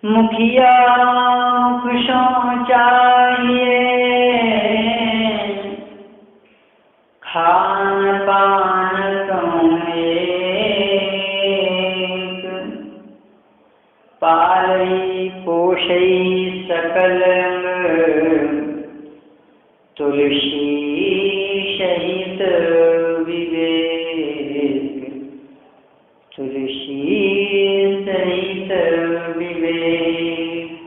मुखिया खुशों चाहिए, खान पान एक, पालई पोषई सकल, तुलसी सहित विवेक, तुलसी सहित विवेक।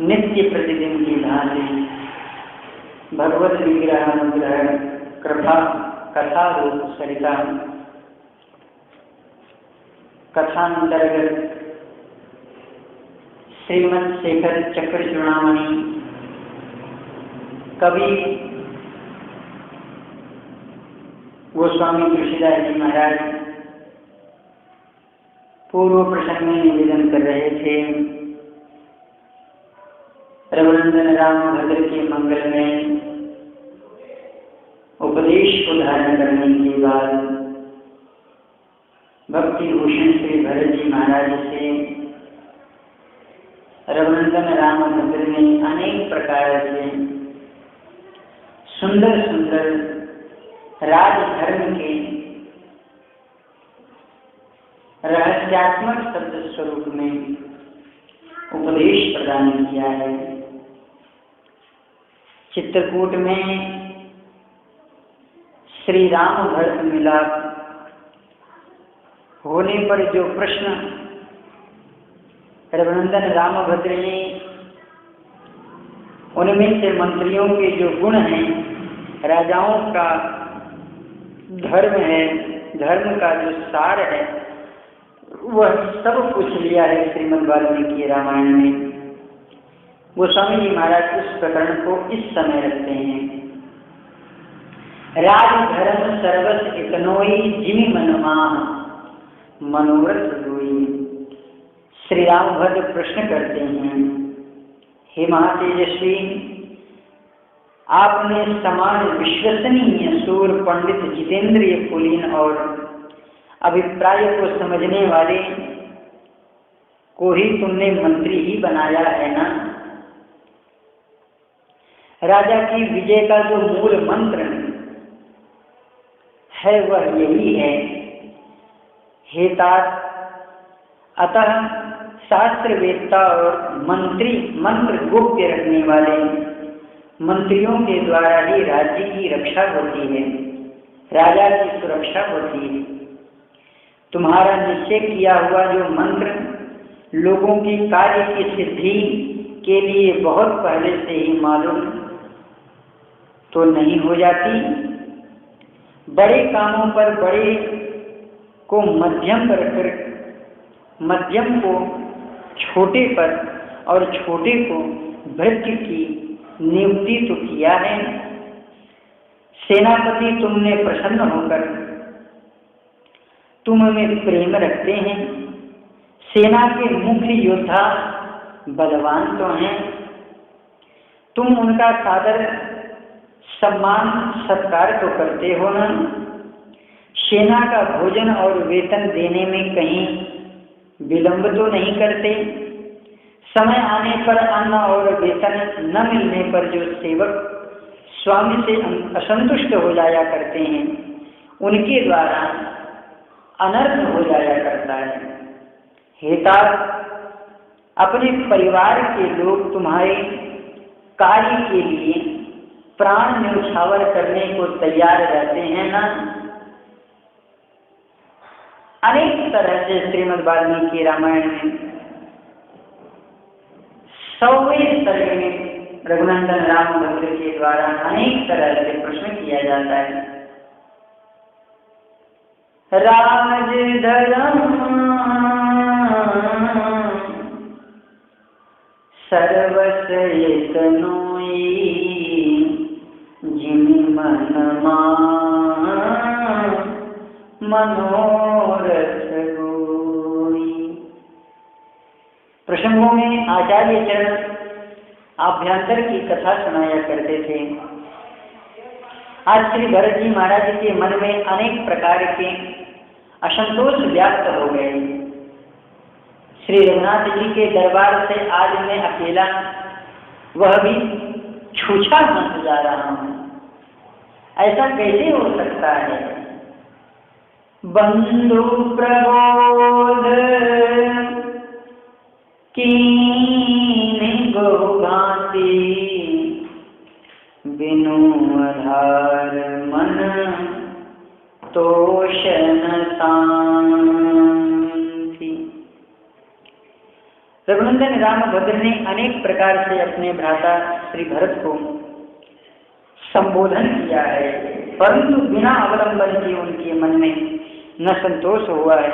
नित्य प्रतिदिन की भांति भगवत विग्रह अनुग्रह कृपा कथा रूप सरिता कथांतर्गत श्रीमद् शेखर चक्र चूड़ामणि कवि गोस्वामी तुलसीदास जी महाराज पूर्व प्रसंग में निवेदन कर रहे थे। रघुनंदन राम भद्र के मंगल में उपदेश को धारण करने के बाद भक्ति भूषण श्री भरत जी महाराज से रघुनंदन राम भद्र ने अनेक प्रकार से सुंदर सुंदर राजधर्म के रहस्यात्मक शब्द स्वरूप में उपदेश प्रदान किया है। चित्रकूट में श्री राम भरत मिलाप होने पर जो प्रश्न रघुनंदन रामभद्र ने उनमें से मंत्रियों के जो गुण हैं, राजाओं का धर्म है, धर्म का जो सार है, वह सब पूछ लिया है श्रीमद् वाल्मीकि रामायण में। गोस्वामी जी महाराज उस प्रकरण को इस समय रखते हैं। राज धर्म सर्वस इतनोई जिमि मनमाह मनोरथ हुई। श्री रामभद्र प्रश्न करते हैं, हे महातेजस्वी, आपने समान विश्वसनीय सूर पंडित जितेंद्रिय कुलीन और अभिप्राय को समझने वाले को ही तुमने मंत्री ही बनाया है ना। राजा की विजय का जो मूल मंत्र है वह यही है, हे तात, अतः शास्त्रवेत्ता और मंत्र गुप्त रखने वाले मंत्रियों के द्वारा ही राज्य की रक्षा होती है, राजा की सुरक्षा होती है। तुम्हारा निश्चय किया हुआ जो मंत्र लोगों की कार्य की सिद्धि के लिए बहुत पहले से ही मालूम तो नहीं हो जाती। बड़े कामों पर बड़े को मध्यम पर रखकर मध्यम को छोटे पर और छोटे को भृत्य की नियुक्ति तो किया है। सेनापति तुमने प्रसन्न होकर तुम में प्रेम रखते हैं। सेना के मुख्य योद्धा बलवान तो हैं, तुम उनका सादर सम्मान सत्कार तो करते हो ना। सेना का भोजन और वेतन देने में कहीं विलंब तो नहीं करते। समय आने पर अन्न और वेतन न मिलने पर जो सेवक स्वामी से असंतुष्ट हो जाया करते हैं, उनके द्वारा अनर्थ हो जाया करता है। हे तात, अपने परिवार के लोग तुम्हारे कार्य के लिए प्राण न्यौछावर करने को तैयार रहते हैं ना। अनेक तरह से श्रीमद् वाल्मीकि रामायण में 100वें सर्ग में रघुनंदन रामभद्र के द्वारा अनेक तरह से प्रश्न किया जाता है। राज धर्म सर्वस एतनोई जिमि मनमा मनोरथ होई। प्रसंगों में आचार्य चरण आभ्यंतर की कथा सुनाया करते थे। आज श्री भरत जी महाराज के मन में अनेक प्रकार के असंतोष व्याप्त हो गए। श्री रघुनाथ जी के दरबार से आज मैं अकेला, वह भी छूछा बन जा रहा हूं, ऐसा कैसे हो सकता है। बंधु प्रबोध कीन्हि बहु भांति, बिनु आधार मन तोषन शांति। रघुनंदन रामभद्र ने अनेक प्रकार से अपने भ्राता श्री भरत को संबोधन किया है, परंतु बिना अवलंबन के उनके मन में न संतोष हुआ है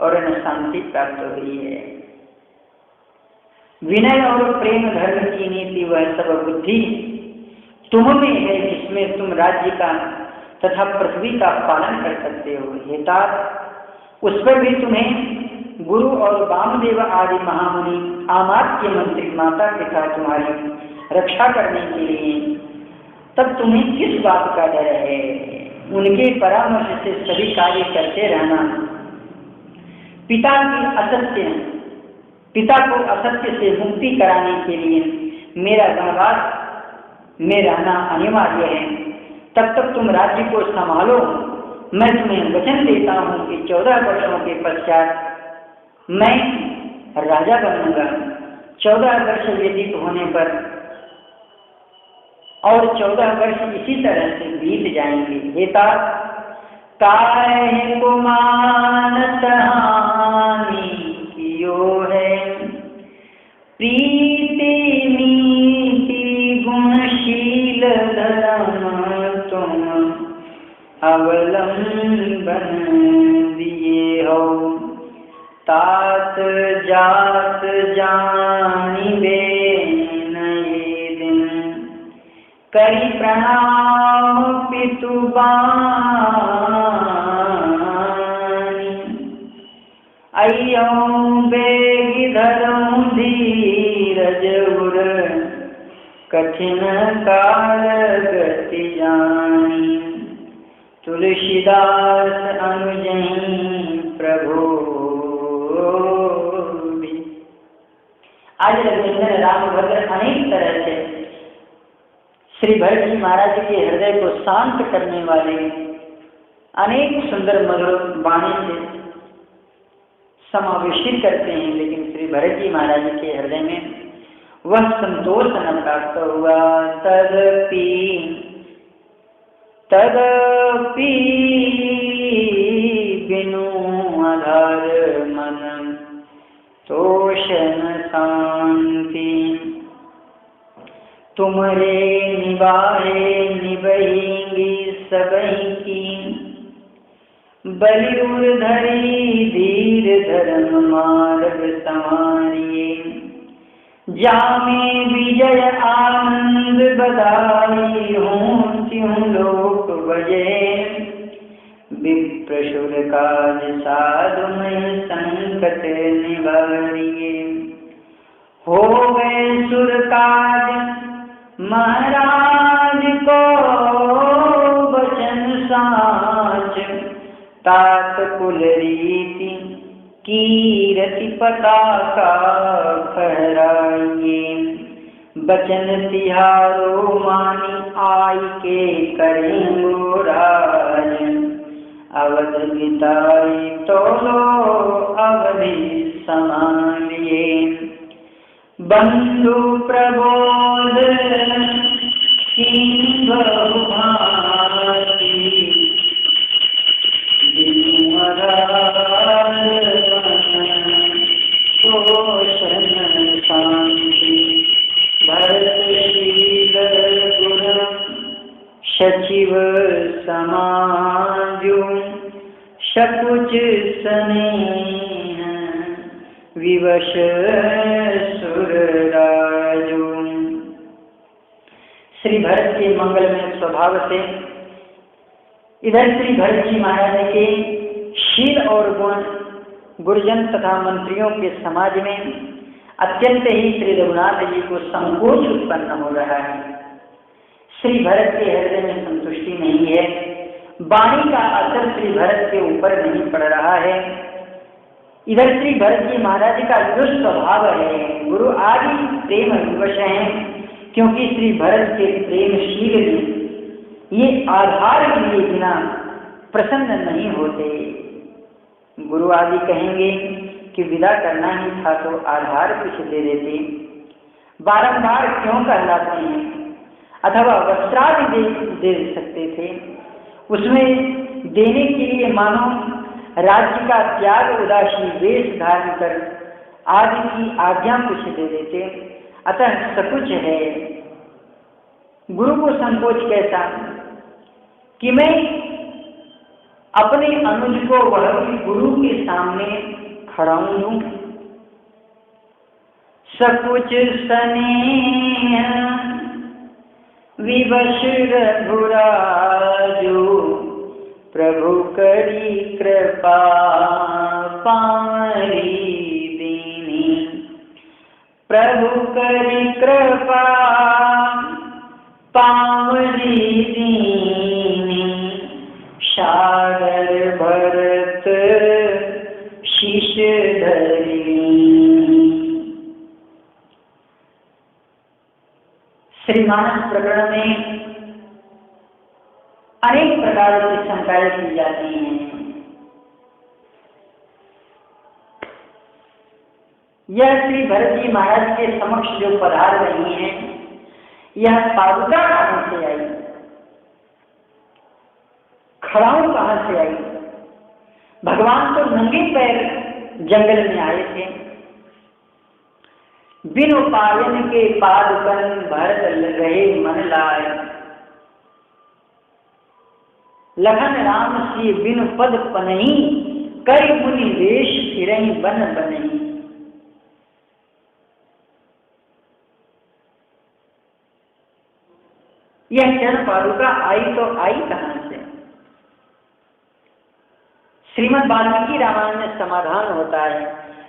और न शांति प्राप्त हुई है। विनय और प्रेम धर्म की नीति वह सब बुद्धि तुम में है जिसमें तुम राज्य का तथा पृथ्वी का पालन कर सकते हो। हेतात उस पर भी तुम्हें गुरु और वामदेव आदि महामुनि आमात्य मंत्री माता पिता तुम्हारी रक्षा करने के लिए, तब तुम्हें किस बात का डर है। उनके परामर्श से सभी कार्य करते रहना। पिता को असत्य से मुक्ति कराने के लिए मेरा वनवास में रहना अनिवार्य है। तब तक तुम राज्य को संभालो। मैं तुम्हें वचन देता हूं कि 14 वर्षों के पश्चात मैं राजा बनूंगा। 14 वर्ष व्यतीत होने पर और 14 वर्ष इसी तरह से बीत जाएंगे। हेता काहे को मानत हानि कियो है, प्रीति नीति गुणशील धर्म तुम अवलंबन दिए हो। तात जात जानिबे नये दिन, करी प्रणाम पितु बानी। अय्यों बेगी धरूं धीरज उर, कठिन काल गति जानी। तुलसीदास अनुजहि प्रभु भी। आज रघुनंदन रामभद्र अनेक तरह से श्री भरत जी महाराज के हृदय को शांत करने वाले अनेक सुंदर मधुर वाणी से समावेशित करते हैं, लेकिन श्री भरत जी महाराज के हृदय में वह संतोष न प्राप्त हुआ। तदपि बिनु आधार मन तोषन शांति। तुमरे निभाए निभेंगी सबही की, बलिउर धरी धीर धर्म मार्ग संवारिये। जामे विजय आनंद बधाई हूँ त्यों लोक बजे। विप्रशुर काज साधु में संकट निवारिये। हो गए सुर काज महाराज को वचन साच। तात कुल रीति कीरति पताका फहराइए। बचन तिहारो मानी आई के करेंगो राज। अवध बिताई तो लो अवधि संभालिए। बंधु प्रबोध कीन्हि बहु भांति, बिनु आधार तोषन शांति। भरतशील गुण सचिव समाजु, सकुच स्नेह विवश सुरराजु। श्री भरत के मंगलमय स्वभाव से इधर श्री भरत जी महाराज के शील और गुण गुरुजन तथा मंत्रियों के समाज में अत्यंत ही श्री रघुनाथ जी को संकोच उत्पन्न हो रहा है। श्री भरत के हृदय में संतुष्टि नहीं है। वाणी का असर श्री भरत के ऊपर नहीं पड़ रहा है। इधर श्री भरत जी महाराज का जो स्वभाव है, गुरु आदि प्रेम विवश हैं, क्योंकि श्री भरत के प्रेमशील ये आधार के बिना प्रसन्न नहीं होते। गुरु आदि कहेंगे कि विदा करना ही था तो आधार कुछ दे देते, बारंबार क्यों कहलाते हैं, अथवा वस्त्रादि दे सकते थे। उसमें देने के लिए मानो राज्य का त्याग, उदासी, वेश धारण कर आदि की आज्ञा कुछ दे देते। अतः सकुच है। गुरु को संकोच कैसा कि मैं अपने अनुज को वह भी गुरु के सामने खड़ाऊं। सकुच स्नेह विवश रघुराजो, प्रभु करी कृपा पामरी दीनी। प्रभु करी कृपा पामरी दीनी, सागर भरत शीश धरी। श्रीमानस प्रकरण में अनेक प्रकार की शंकाएं की जाती हैं। यह श्री भरत जी महाराज के समक्ष जो पधार रही हैं, यह पादुका कहां से आई, खड़ाऊ कहां से आई। भगवान तो नंगे पैर जंगल में आए थे। बिन उपायन के पादुकन भरत रहे मन लाए। लखन राम सी बिन पद पनही, कई मुनि वेश फिरही बन बनही। यह चरण पादुका आई तो आई कहां से। श्रीमद् वाल्मीकि रामायण में समाधान होता है,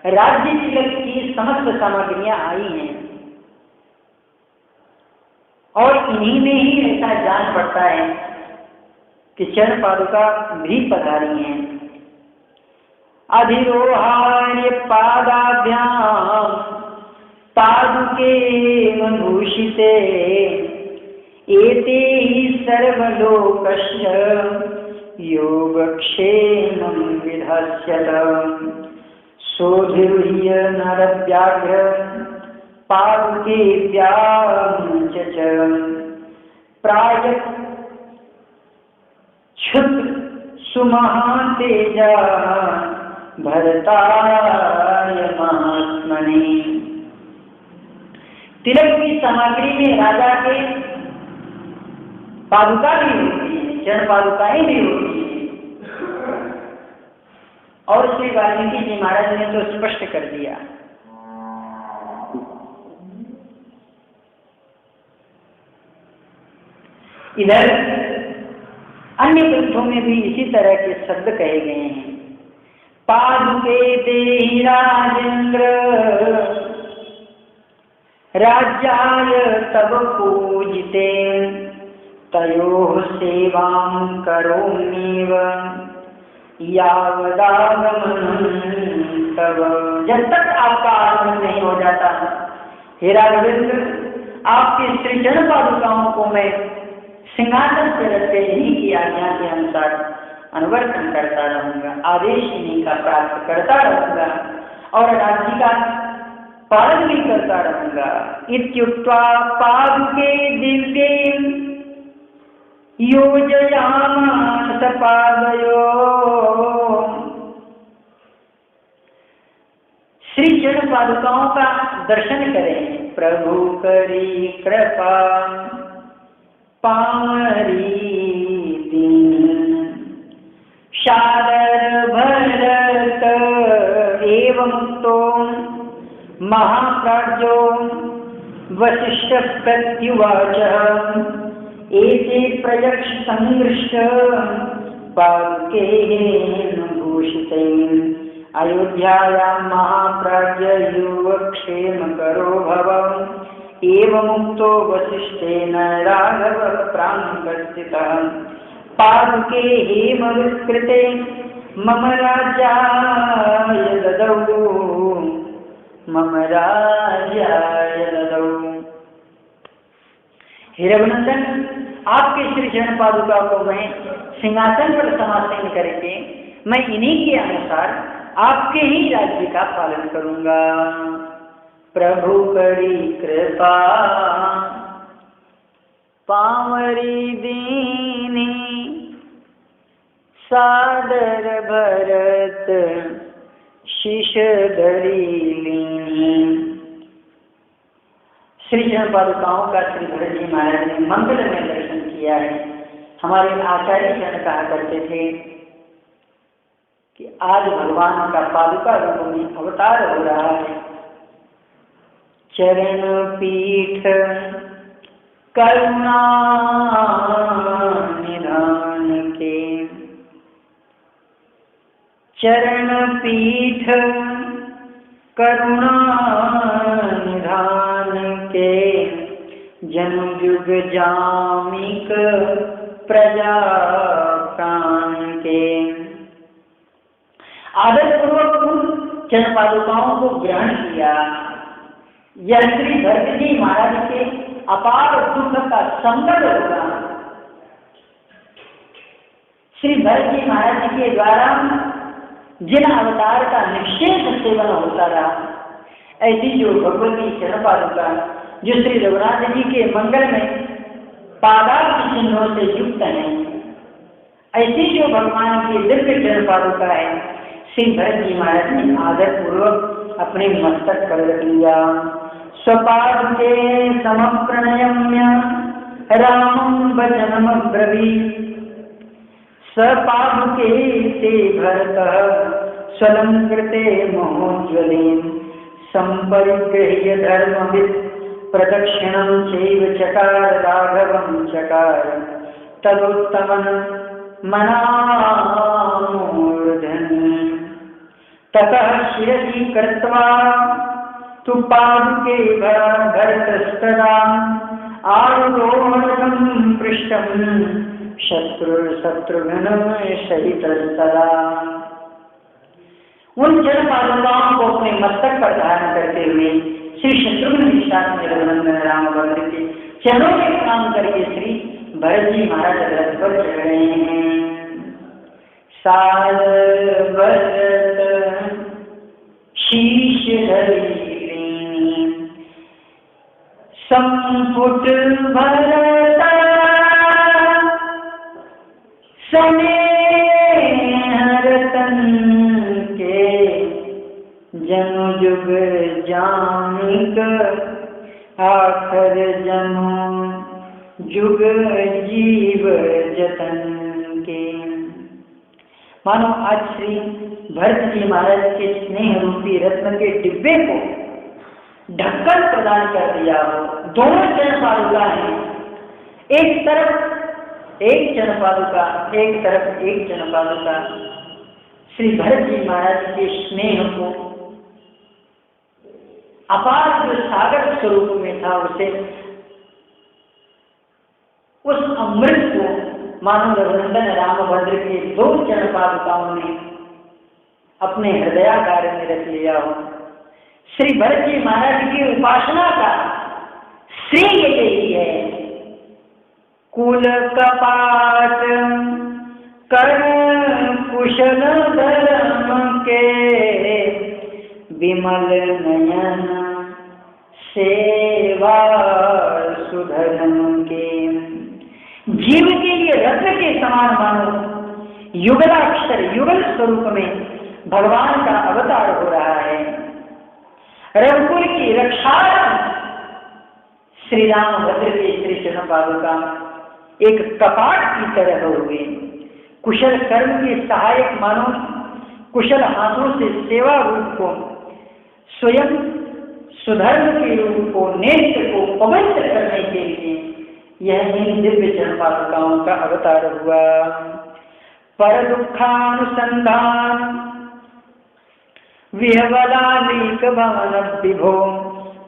राज्य तिलक की समस्त सामग्रियां आई हैं और इन्हीं में ही ऐसा जान पड़ता है कि चरण पादुका भी पधारी हैं। अधिरोहाय पादाभ्याम पादुके भूषिते, एते ही सर्वलोकस्य योगक्षेमं विधास्यत। सोऽधिरुह्य नरव्याघ्र पादुके व्यामुञ्च च, प्रायः क्षुत् सुमहातेजा भरताय महात्मने। तिलक की सामग्री में राजा के पादुका भी होती है, चरण पादुकाएं भी होती है। और श्री वाल्मीकि जी महाराज ने तो स्पष्ट कर दिया। इधर अन्य ग्रंथों में भी इसी तरह के शब्द कहे गए हैं। पादुके देहि राजेंद्र, राज्याय तब पूजिते, तयोः सेवां करोम्येव यावदागमनं तव। जब तक आपका आगमन नहीं हो जाता, हे राघवेंद्र, आपके श्री चरण पादुकाओं को मैं सिंहासन से रखते इन्हीं की आज्ञा के अनुसार अनुवर्तन करता रहूंगा, आदेश इन्हीं का प्राप्त करता रहूंगा और राज्य का पालन भी करता रहूंगा। इत्युक्त्वा पादुके दिव्ये योजयामास पादयो। श्री चरण पादुकाओं का दर्शन करें। प्रभु करी कृपा पामरी दीन, सादर भरत एवं तो महाप्राज्यो वसिष्ठ प्रत्युवाच। एते प्रयक्ष संघृष्ट पादुकेन भूषितैः, अयोध्यायां महाप्राज्य योगक्षेम करो भव। एवमुक्तो वसिष्ठेन राघव प्राङ्गस्थितः, पादुके हेमविकृते मम राज्याय ददौ, मम राज्याय ददौ। हे रघुनंदन, आपके श्री चरण पादुका को मैं सिंहासन पर समासीन करके मैं इन्हीं के अनुसार आपके ही राज्य का पालन करूंगा। प्रभु करी कृपा पामरी दीनी, सादर भरत शीश धरी लीनी। श्री चरण पादुकाओं का श्री भरत जी महाराज ने मंगल में दर्शन किया है। हमारे आचार्य जन कहा करते थे कि आज भगवान का पादुका रूप में अवतार हो रहा है। चरण पीठ करुणा निधान के, चरण पीठ करुणा निधान के, जनु जुग जामिक प्रजा प्राण के। आदरपूर्वक चरण पादुकाओं को ग्रहण किया। यह श्री भरत जी महाराज के अपार दुख का संकट होगा। श्री भरत जी महाराज के द्वारा जिन अवतार का निश्चेष सेवन होता रहा, ऐसी जो भगवती चरण पादुका जो श्री रघुनाथ जी के मंगल में पादार्थ चिन्हों से युक्त है, ऐसी जो भगवान की दिव्य चरण पादुका है, श्री भरत जी महाराज ने आदर पूर्वक अपने मस्तक पर रख लिया। स्वपाद के समप्रणयम्य रामं वचनम ब्रवीत्, सपादुके ते भरतः स्वलंकृते महोज्ज्वलेन, संपरिगृह्य धर्मवित् प्रदक्षिणं चैव चकार राघवं चकार, तदुत्तमं मनामूर्धनि। ततः शिरसि कृत्वा तु पादुके भरतस्तदा, आरुरोहणं पृष्ठं शत्रुघ्न सहित सदा। उन चरण पादुकाओं को अपने मस्तक पर धारण करते हुए श्री शत्रुघ्न के साथ में रघुनंदन राम भद्र के चरणों में प्रणाम करके श्री भरत जी महाराज रथ पर चढ़ रहे हैं। साल भरत शीश धरी संपुट भरता स्नेह रतन के, जनु जुग जामिक आखर जनु जुग जीव जतन के। मानो आज श्री भरत जी महाराज के स्नेह रूपी रत्न के डिब्बे को ढक्कन प्रदान कर दिया हो। दोनों चरण पादुका हैं, एक तरफ एक चरण पादुका, एक तरफ एक चरण पादुका। श्री भरत जी महाराज के स्नेह को अपार जो सागर स्वरूप में था, उसे उस अमृत को मानो रघुनंदन रामभद्र के दो चरण पादुकाओं ने अपने हृदयागार में रख लिया हो। श्री भरत जी महाराज की उपासना का श्रेय यही है। कुल कपाट कर्ण कुशल धर्म के, विमल नयन सेवा सुधर्म के। जीव के लिए रत्न के समान मानो युगलाक्षर युगल स्वरूप में भगवान का अवतार हो रहा है। रघुकुल की रक्षा श्री रामभद्र के श्री चरण पादुका एक कपाट की तरह हुए। कुशल कर्म के सहायक मानो कुशल हाथों से सेवा रूप को, स्वयं सुधर्म के रूप को, नेत्र को पवित्र करने के लिए यह इन दिव्य चरण पादुकाओं का अवतार हुआ। पर दुखानुसंधान विहवलालीक भवन विभो,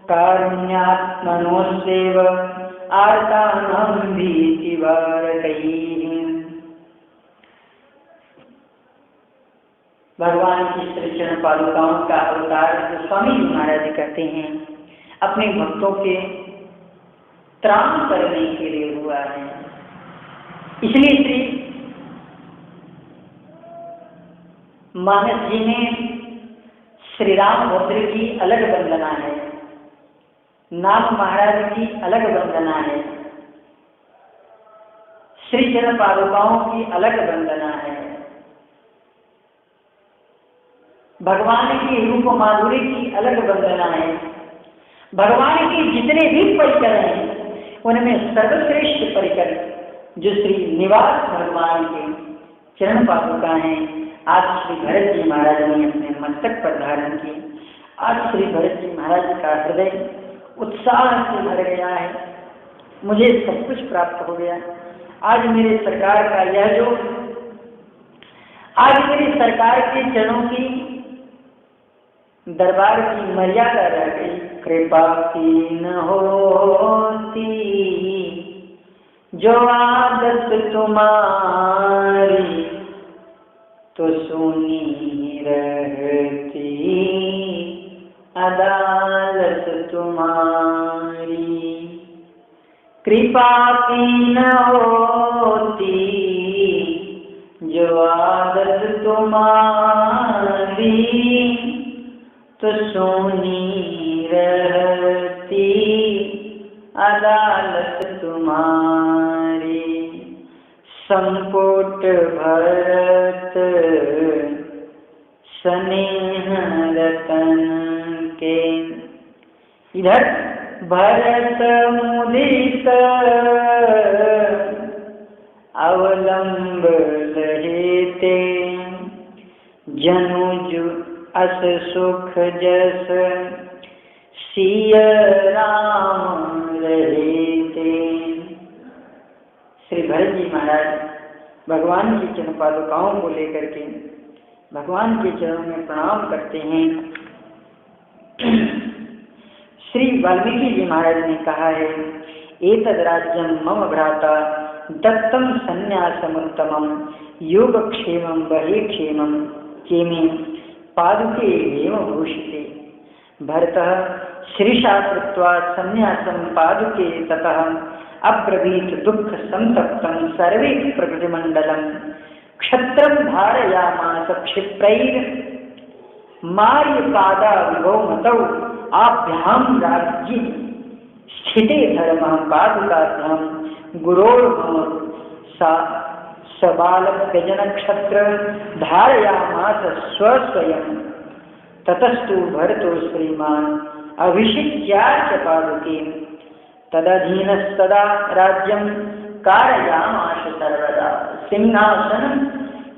कारुण्यात्मनोस्तेव आर्तानां भीतिवारकैः। भगवान की श्री चरण पादुकाओं का अवतार जो स्वामी जी महाराज कहते हैं अपने भक्तों के त्राण करने के लिए हुआ है। इसलिए श्री मानस जी में श्री रामभद्र की अलग वंदना है, नाथ महाराज की अलग वंदना है, श्री चरण पादुकाओं की अलग वंदना है, भगवान की रूप माधुरी की अलग वंदना है। भगवान के जितने भी परिकर हैं उनमें सर्वश्रेष्ठ परिकर जो श्री निवास भगवान के चरण पादुका हैं, आज श्री भरत जी महाराज ने अपने मस्तक पर धारण की। आज श्री भरत जी महाराज का हृदय उत्साह से भर गया है, मुझे सब कुछ प्राप्त हो गया। आज मेरे सरकार का यह जो आज मेरी सरकार के चरणों की दरबार की मर्यादा रह गई। कृपा की न होती जो आदत तुम्हारी तो सुनी रहती अदालत तुम्हारी। कृपा की न होती जो आदत तुम्हारी तो सुनी रहती अदालत तुम्हारी। संपुट भरत स्नेह रतन के, इधर भरत मुदित अवलंब लहेते जनुज अस सुख जस सिय राम रहते। श्री भरत जी महाराज भगवान की चरण पादुकाओं को लेकर के भगवान के चरणों में प्रणाम करते हैं। श्री वाल्मीकि जी महाराज ने कहा है, एतद राज्यम मम भ्राता दत्तम संन्यासमुत्तमम योगक्षेमं बहिक्षेमं चेमे पादुके एव भूषिते। भरतः श्रीशा कृत्वा संन्यासं पादुके ततः अब्रवीत दुःख संतप्तं सर्वे प्रकृतिमण्डलं क्षत्रं धारयामास क्षिप्रैर् मार्यपादा विभौमतौ आभ्यां राज्ये स्थिते धर्मः पादुकाभ्यां गुरोर्मम सबालकजनक्षत्र धारयामास स्वस्वयं। ततस्तु भरतो श्रीमान् अभिषिच्याच पादुके तदधीनस्तदा राज्यं कारयामास सर्वदा। सिंहासन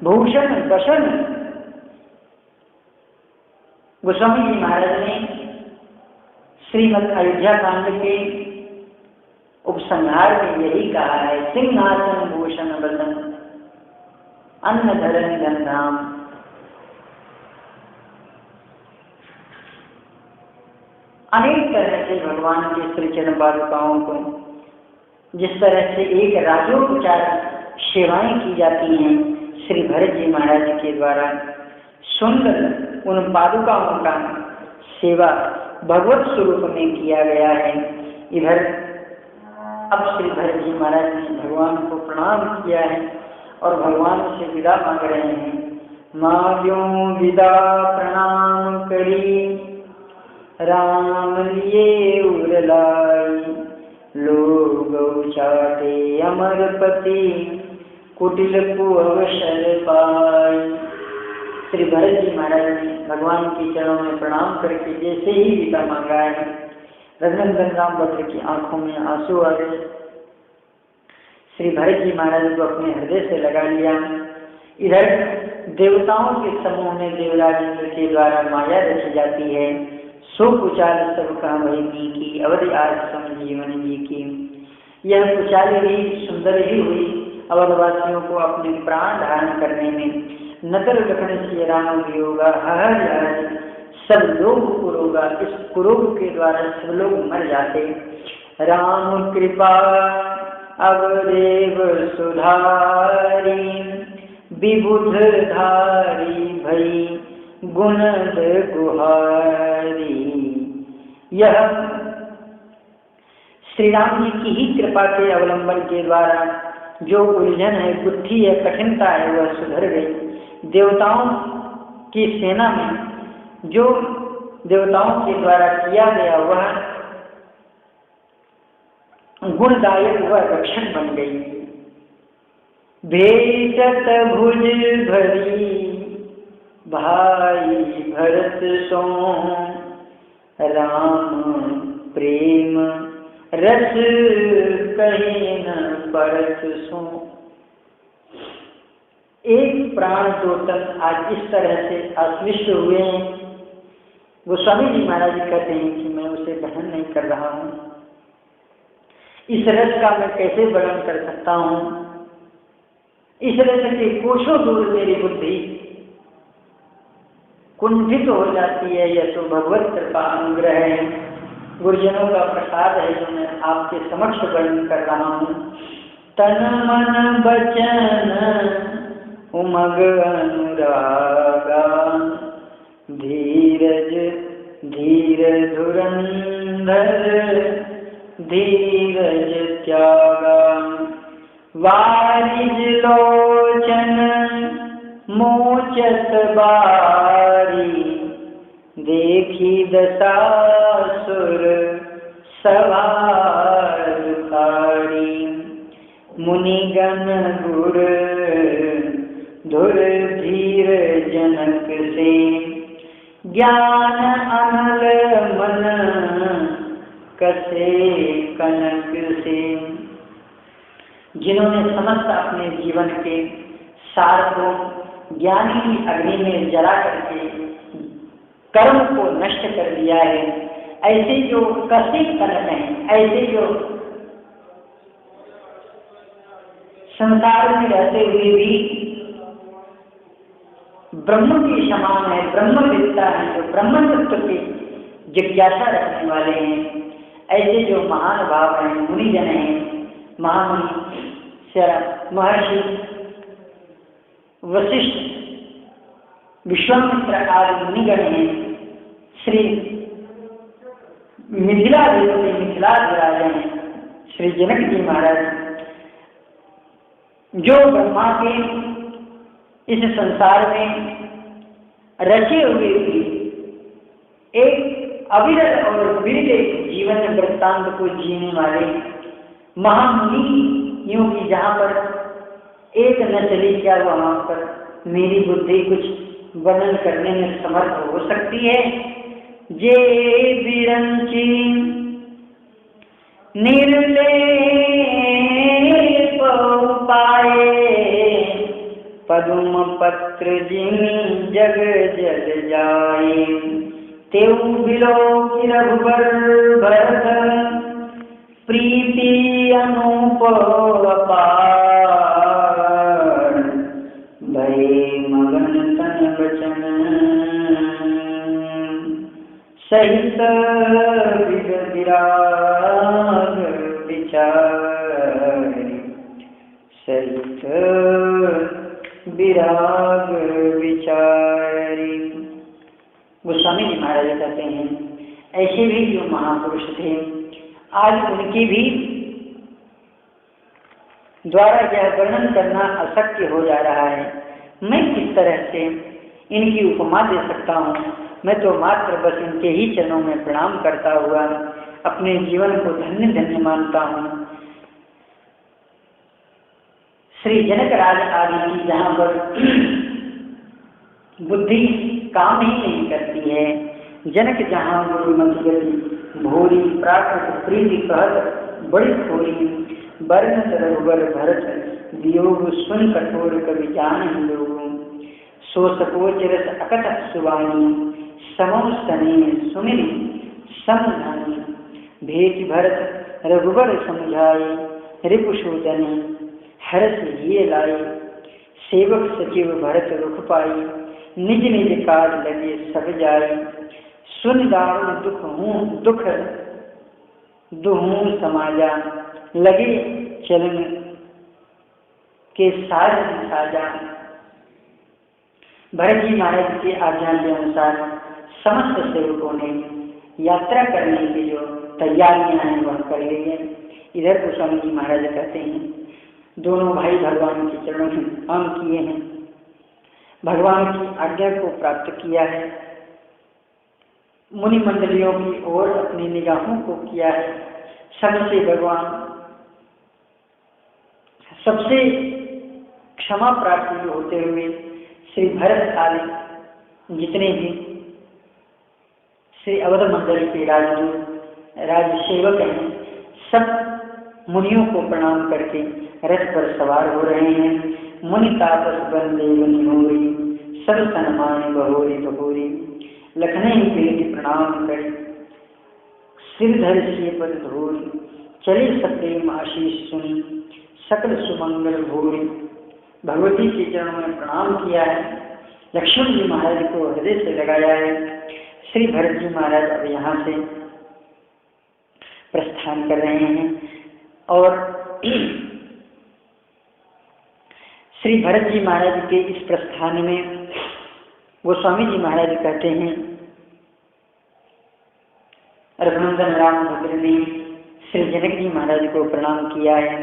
भूषण वसन। गोस्वामी जी महाराज ने श्रीमद् अयोध्या कांड के उपसंहार में यही कहा है, सिंहासन भूषण वसन अन्न धरण गंधाम। अनेक तरह से भगवान के श्री चरण पादुकाओं को जिस तरह से एक राजोपचार सेवाएं की जाती हैं श्री भरत जी महाराज के द्वारा, सुंदर उन पादुकाओं का सेवा भगवत स्वरूप में किया गया है। इधर अब श्री भरत जी महाराज ने भगवान को प्रणाम किया है और भगवान से विदा मांग रहे हैं। मांग्यों विदा प्रणाम करी राम लिए उरलाई लोग चाटे अमरपति कुटिल को अवसर पाई। श्री भरत जी महाराज ने भगवान के चरणों में प्रणाम करके जैसे ही विदा मांगा है, रघुनंदन रामभद्र की आंखों में आंसू आ गए। श्री भरत जी महाराज को अपने हृदय से लगा लिया। इधर देवताओं के समूह में देवराज इंद्र के द्वारा माया रची जाती है। सो कुचाल सब कहा वही की अवधि आज संजीवन जी की। यह कुचाली भी सुंदर ही हुई, अवधवासियों को अपने प्राण धारण करने में। नतर लखन से राम वियोगा हर सब लोग कुरोगा, इस कुरोग के द्वारा सब लोग मर जाते। राम कृपा अवदेव सुधारी विबुधधारी भई गुणद गुहारी। यह श्री राम जी की ही कृपा के अवलंबन के द्वारा जो उलझन है, बुद्धि है, कठिनता है, वह सुधर गई। देवताओं की सेना में जो देवताओं के द्वारा किया गया वह गुणदायक व रक्षक बन गई। भेषत भुज भरी भाई भरत सो राम प्रेम रस कहे न परत सो। एक प्राण दो तन आज इस तरह से आश्लिष्ट हुए हैं। गोस्वामी जी महाराज जी कहते हैं कि मैं उसे दहन नहीं कर रहा हूँ। इस रस का मैं कैसे वर्णन कर सकता हूँ। इस रस के कोशों दूर मेरी बुद्धि कुंठित हो जाती है। यह तो भगवत कृपा अनुग्रह है, गुरुजनों का प्रसाद है जो मैं आपके समक्ष वर्णन कर रहा हूँ। तन मन बचन उमग अनुरागा धीरज धीर धुरंधर धीरज त्यागा। वारिज लोचन मोचत बारी देखी दशासुर सवारी। मुनिगण गुर धुर धीर जनक से ज्ञान अनल मन कसे कनक से। जिन्होंने समस्त अपने जीवन के सार को ज्ञान की अग्नि में जला करके कर्म को नष्ट कर दिया है, ऐसे जो कसे कनक हैं, ऐसे जो संसार में रहते हुए भी ब्रह्म के समान है, ब्रह्मविद्ता है, जो ब्रह्म तत्व की जिज्ञासा रखने वाले हैं, ऐसे जो महान भाव हैं, मुनिजन हैं, महामुनि महर्षि वशिष्ठ विश्वामित्र आदि मुनिगण हैं। श्री मिथिला देवी मिथिलाधिराज हैं श्री जनक जी महाराज, जो ब्रह्मा के इस संसार में रचे हुए भी एक अविरल और विरल जीवन वृत्तांत को जीने वाले महामुनियों की जहाँ पर एक न चली क्या वहाँ पर मेरी बुद्धि कुछ वर्णन करने में समर्थ हो सकती है। जे बिरंची निर्लेप पाए पदुम पत्र जिन जग जल जाए। तेऊ बिलो की रघुबर भरत प्रीति अनूप अपार भय मगन तन बचन सहित विराग विचार सहित विराग विचारी। गोस्वामी जी महाराज कहते हैं ऐसे भी जो महापुरुष थे आज उनकी भी द्वारा यह वर्णन करना अशक्य हो जा रहा है। मैं किस तरह से इनकी उपमा दे सकता हूँ। मैं तो मात्र बस इनके ही चरणों में प्रणाम करता हुआ अपने जीवन को धन्य धन्य मानता हूँ। श्री जनक राज आदि की जहाँ पर बुद्धि काम ही नहीं करती है, जनक जहाँ गुरु मधुगति भोरी प्राकृत प्रीति कहत बड़ी थोड़ी वर्ण रघुबर भरत वियोग सुन कठोर कवि जान लोग सो सकोच रस अकथ सुवाणी समम सने सुमिर समझानी। भेट भरत रघुबर समझाए रिपुशोदनी हर्ष ये लाई। सेवक सचिव भरत रुख पाई निज निज काज लगे सब जाई। सुन दारुण दुख हूँ दुख दुहूँ समाजा लगे चलन के साज साजा। भरत जी महाराज की आज्ञा के अनुसार समस्त सेवकों ने यात्रा करने की जो तैयारियां हैं वह कर ली है। इधर गोस्वामी जी महाराज कहते हैं दोनों भाई भगवान के चरणों में प्रणाम किए हैं, भगवान की आज्ञा को प्राप्त किया है, मुनि मंडलियों की ओर अपनी निगाहों को किया है। सबसे भगवान सबसे क्षमा प्राप्ति होते हुए श्री भरत आदि जितने भी श्री अवध मंडल के राजदूत राजसेवक हैं, सब मुनियों को प्रणाम करके रथ पर सवार हो रहे हैं। मुनि तापस बंदे बनी होरी सब सन्मान बहोरी बहोरी, लखने पेट प्रणाम कर सिर धर से पद धोरी, चले सप्रेम आशीष सुनी सकल सुमंगल भोरी। भगवती के चरणों में प्रणाम किया है, लक्ष्मण जी महाराज को हृदय से लगाया है। श्री भरत जी महाराज अब यहाँ से प्रस्थान कर रहे हैं और श्री भरत जी महाराज के इस प्रस्थान में गोस्वामी जी महाराज कहते हैं रघुनंदन राम भद्र ने श्री जनक जी महाराज को प्रणाम किया है।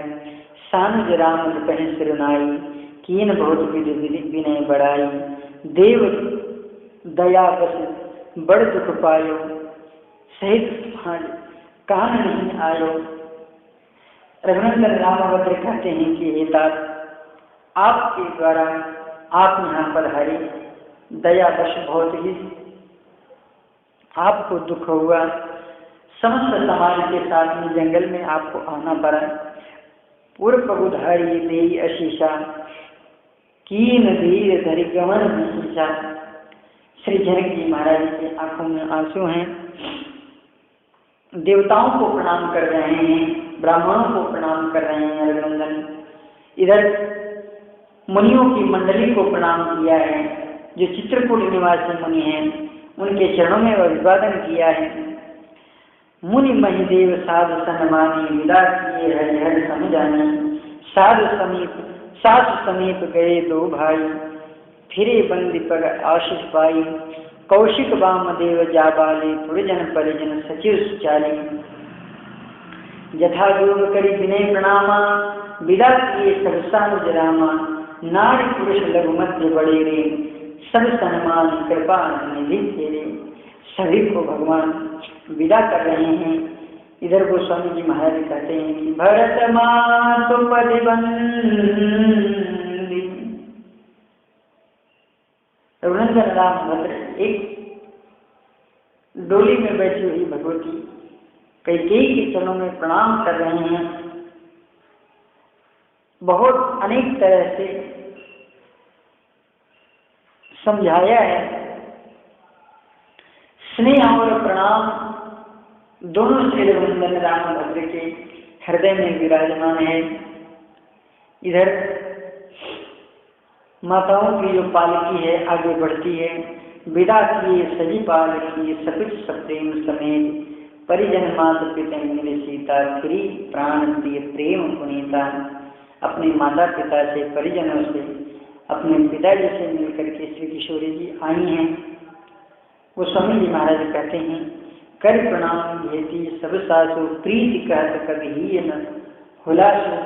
सानुज राम कहे सिरुनाई, कीन बहुत विधि विनय बढ़ाई, देव दया बस बड़ दुख पायो, सहित कान नहीं आयो। रघुनंदन राम भद्र कहते हैं कि हे तात, आपके द्वारा आप यहाँ पर हरे दया बश बहुत ही आपको दुख हुआ, समस्त समाज के साथ में जंगल में आपको आना पड़ा। पूर्व पगुधारी देई अशीषा, कीन धीर धरि गमन शीशा। श्री जनक जी महाराज की आंखों में आंसू हैं, देवताओं को प्रणाम कर रहे हैं, ब्राह्मणों को प्रणाम कर रहे हैं रघुनंदन। इधर मुनियों की मंडली को प्रणाम किया है, जो चित्रकूट निवासी मुनि हैं उनके चरणों में अभिवादन किया है। मुनि महिदेव साधु सन्मानी, विदा किए हरिहर समझानी। साधु समीप गए दो भाई, फिरे बंदी पग आशीष पाई। कौशिक वामदेव जाबाले, पुरजन परिजन सचिव सुचाली। यथा योग करी विनय प्रणामा, विदा किए सब सानुज रामा। नारी पुरुष लघु मध्य बड़े रे, सब सन्मान कृपा निधि तेरे। सभी को भगवान विदा कर रहे हैं। इधर गोस्वामी जी महाराज कहते हैं कि भरत मातु पदि बंदी। रघुनंदन राम भद्र एक डोली में बैठी हुई भगवती कैकेयी के चरणों में प्रणाम कर रहे हैं। बहुत अनेक तरह से समझाया है। स्नेह और प्रणाम दोनों श्री रघुनंदन राम भद्र के हृदय में विराजमान है। इधर माताओं की जो पालकी है आगे बढ़ती है। विदा किए सजी पालकी, सकुच सप्रेम समेत। परिजन मात पिता मिल सीता, फिरी प्राण दिए प्रेम पुनीता। अपने माता पिता से, परिजनों से, अपने पिताजी से मिलकर के श्री किशोरी जी आई हैं। गोस्वामी जी महाराज कहते हैं कर प्रणाम भेती सब सासु, प्रीति कहत कभी ही न हुलासु।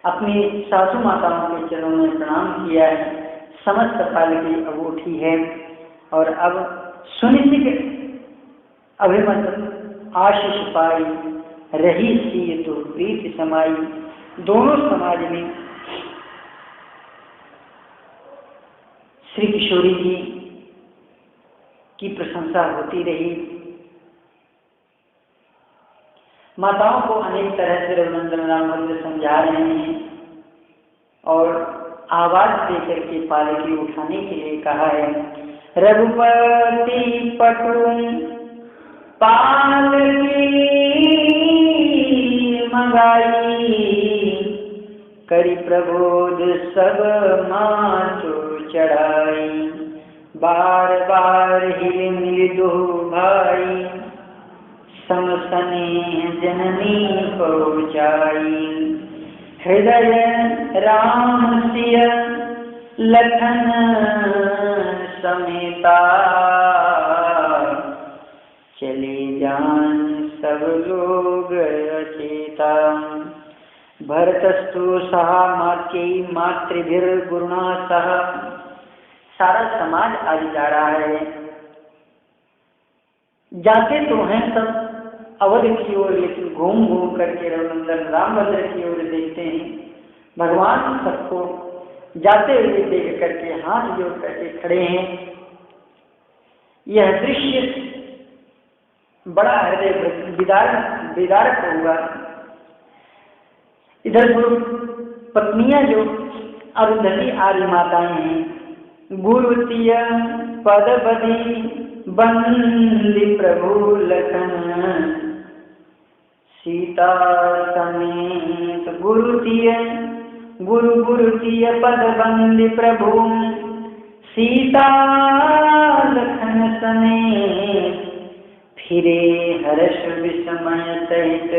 अपनी सासू माताओं के चरणों में प्रणाम किया है। समस्त पालकी अब उठी है और अब सुनिश्चित अभिमत आशीष पाई। रही सी तो प्रीति समाई। दोनों समाज में श्री किशोरी जी की प्रशंसा होती रही। माताओं को अनेक तरह से रघुनंदन राम भद्र समझा रहे हैं और आवाज देकर के पालकी उठाने के लिए कहा है। रघुपति पटु पालकी मंगाई, करी प्रबोध सब माचो चढ़ाई। बार बार ही मृदु भाई, समसने जननी पहुँचाई। हृदय राम सिय लखन समेता, चले जान सब लोग अचेता। भरतस्तु सह मात्रेयी मातृभिर्गुरुणा सह। सारा समाज आज जा रहा है। जाते तो हैं सब अवध की ओर, लेकिन घूम घूम करके रघुनंदन रामभद्र की ओर देखते हैं। भगवान सबको जाते हुए देख करके हाथ जोड़ करके खड़े हैं। यह दृश्य बड़ा हृदय विदारक हुआ। इधर जो पत्नियां जो अरुंधति आदि माताएं हैं, गुरुतिय पदपति बंदी प्रभु लखन, सीता समेत गुरुतिय पद बंदी प्रभु, सीता लखन समेत, फिरे हर्ष विस्मय सहित,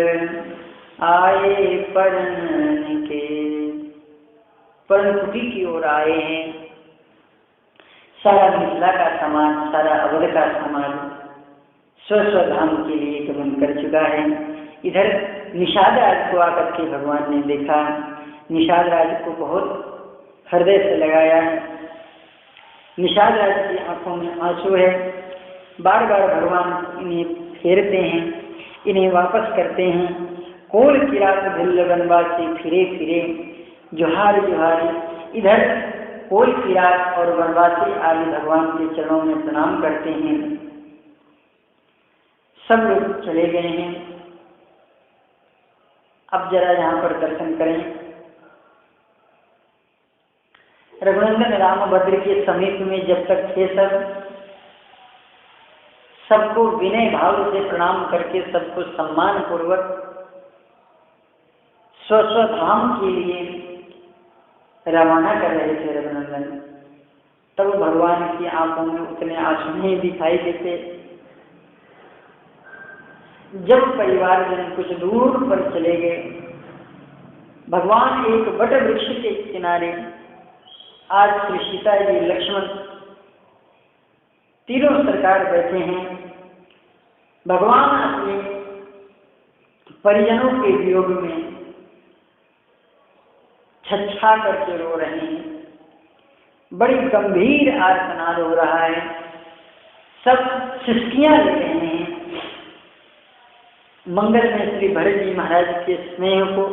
आए परण के। पर्णकुटी की ओर आए हैं। सारा मिथिला का समाज, सारा अवध का समाज स्वधाम के लिए गमन कर चुका है। इधर निषाद राज को आकर के भगवान ने देखा। निषाद राज को बहुत हृदय से लगाया। निषाद राज की आंखों में आंसू है। बार बार भगवान इन्हें फेरते हैं, इन्हें वापस करते हैं। कोल किरात भिल्ल वनवासी, फिरे फिरे जोहार जोहारी। इधर कोल किरात और वनवासी आदि भगवान के चरणों में प्रणाम करते हैं। सब लोग चले गए हैं। अब जरा यहाँ पर दर्शन करें। रघुनंदन रामभद्र के समीप में जब तक थे सबको विनय भाव से प्रणाम करके, सबको सम्मान पूर्वक स्वधाम के लिए रवाना कर रहे थे रघुनंदन। तब भगवान की आंखों में उतने आंसू नहीं दिखाई देते। जब परिवारजन कुछ दूर पर चले गए, भगवान एक वट वृक्ष के किनारे, आज श्री सीता जी, लक्ष्मण तीनों सरकार बैठे हैं। भगवान अपने परिजनों के वियोग में छच्छा करके रो रहे हैं। बड़ी गंभीर आर्तनाद हो रहा है। सब सिसकियां ले रहे हैं। मंगल में श्री भरत जी महाराज के स्नेह को,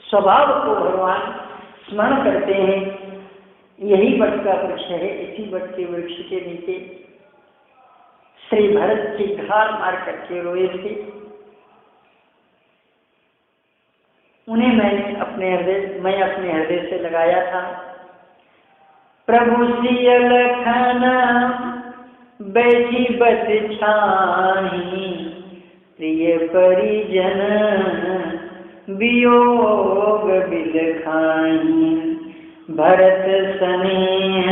स्वभाव को भगवान स्मरण करते हैं। यही वट का वृक्ष है। इसी वट के वृक्ष के नीचे श्री भरत की घार मार करके रोए थे। उन्हें मैं अपने हृदय से लगाया था। प्रभु सिय लखन बैठी बत छाही, प्रिय परिजन वियोग बिलखाही। भरत स्नेह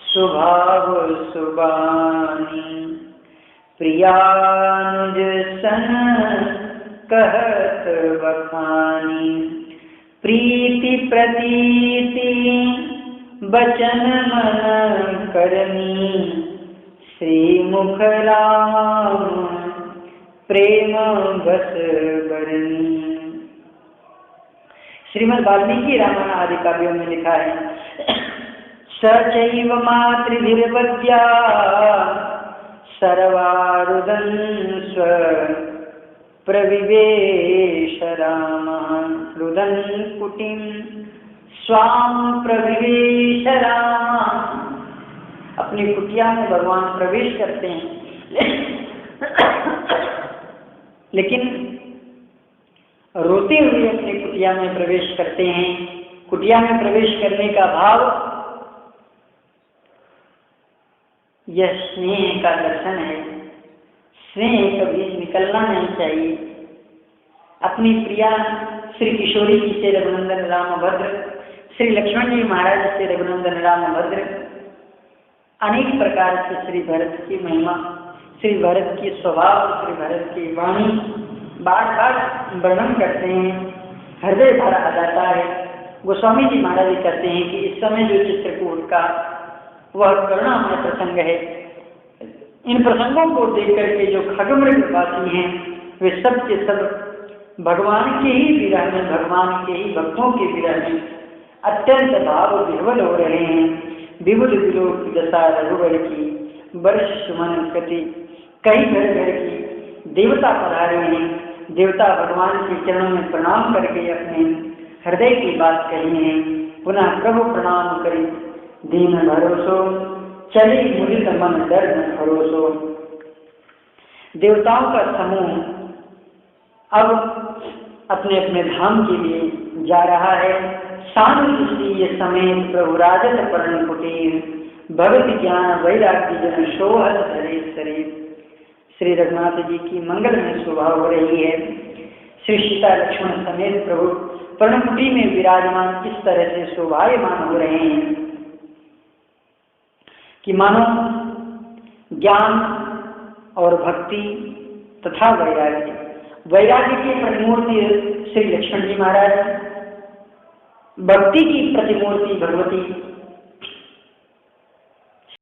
स्वभाव सुबानी, प्रियानुज सन कहत बखानी। प्रीति प्रतीति बचन मन करनी, श्री मुख राम प्रेम बस बरनी। श्रीमद् वाल्मीकि रामायण आदि काव्यों में लिखा है, सचैव मातृभिर्वद्या सर्वारुदन स्व प्रविवेश रामः। रुदन कुटिम स्वाम प्रविवेश राम। अपनी कुटिया में भगवान प्रवेश करते हैं, लेकिन रोते हुए अपनी कुटिया में प्रवेश करते हैं। कुटिया में प्रवेश करने का भाव यह स्नेह का दर्शन है। स्नेह कभी निकलना नहीं चाहिए। अपनी प्रिया श्री किशोरी जी से रघुनंदन रामभद्र, श्री लक्ष्मण जी महाराज से रघुनंदन रामभद्र, अनेक प्रकार से श्री भरत की महिमा, श्री भरत की स्वभाव, श्री भरत की वाणी बार बार वर्णन करते हैं। हृदय भर आ जाता है। गोस्वामी जी महाराज जी कहते हैं कि इस समय जो चित्रकूट का वह करुणामय प्रसंग है, इन प्रसंगों को देख करके जो खगमृगवासी हैं वे सब के सब भगवान के ही विरह में, भगवान के ही भक्तों के विरह में अत्यंत भाव विह्वल हो रहे हैं। विबुध विलोक दशा रघुवर की, वर्ष सुमन कति कई घर घर की। देवता पधारे हैं, देवता भगवान के चरणों में प्रणाम करके अपने हृदय की बात कही है। पुनः प्रभु प्रणाम करें दीन भरोसो, चली मुदित मन डर न भरोसो। देवताओं का समूह अब अपने अपने धाम के लिए जा रहा है। सानुदृष्टि समेत प्रभु राजत पर्ण कुटीर, भगत ज्ञान वैराग्य जन शोहत धरे शरीर। श्री रघुनाथ जी की मंगलमय शोभा हो रही है। श्री सीता लक्ष्मण समेत प्रभु पर्णकुटी में विराजमान इस तरह से शोभायमान हो रहे हैं कि मानो ज्ञान और भक्ति तथा वैराग्य की प्रतिमूर्ति श्री लक्ष्मण जी महाराज, भक्ति की प्रतिमूर्ति भगवती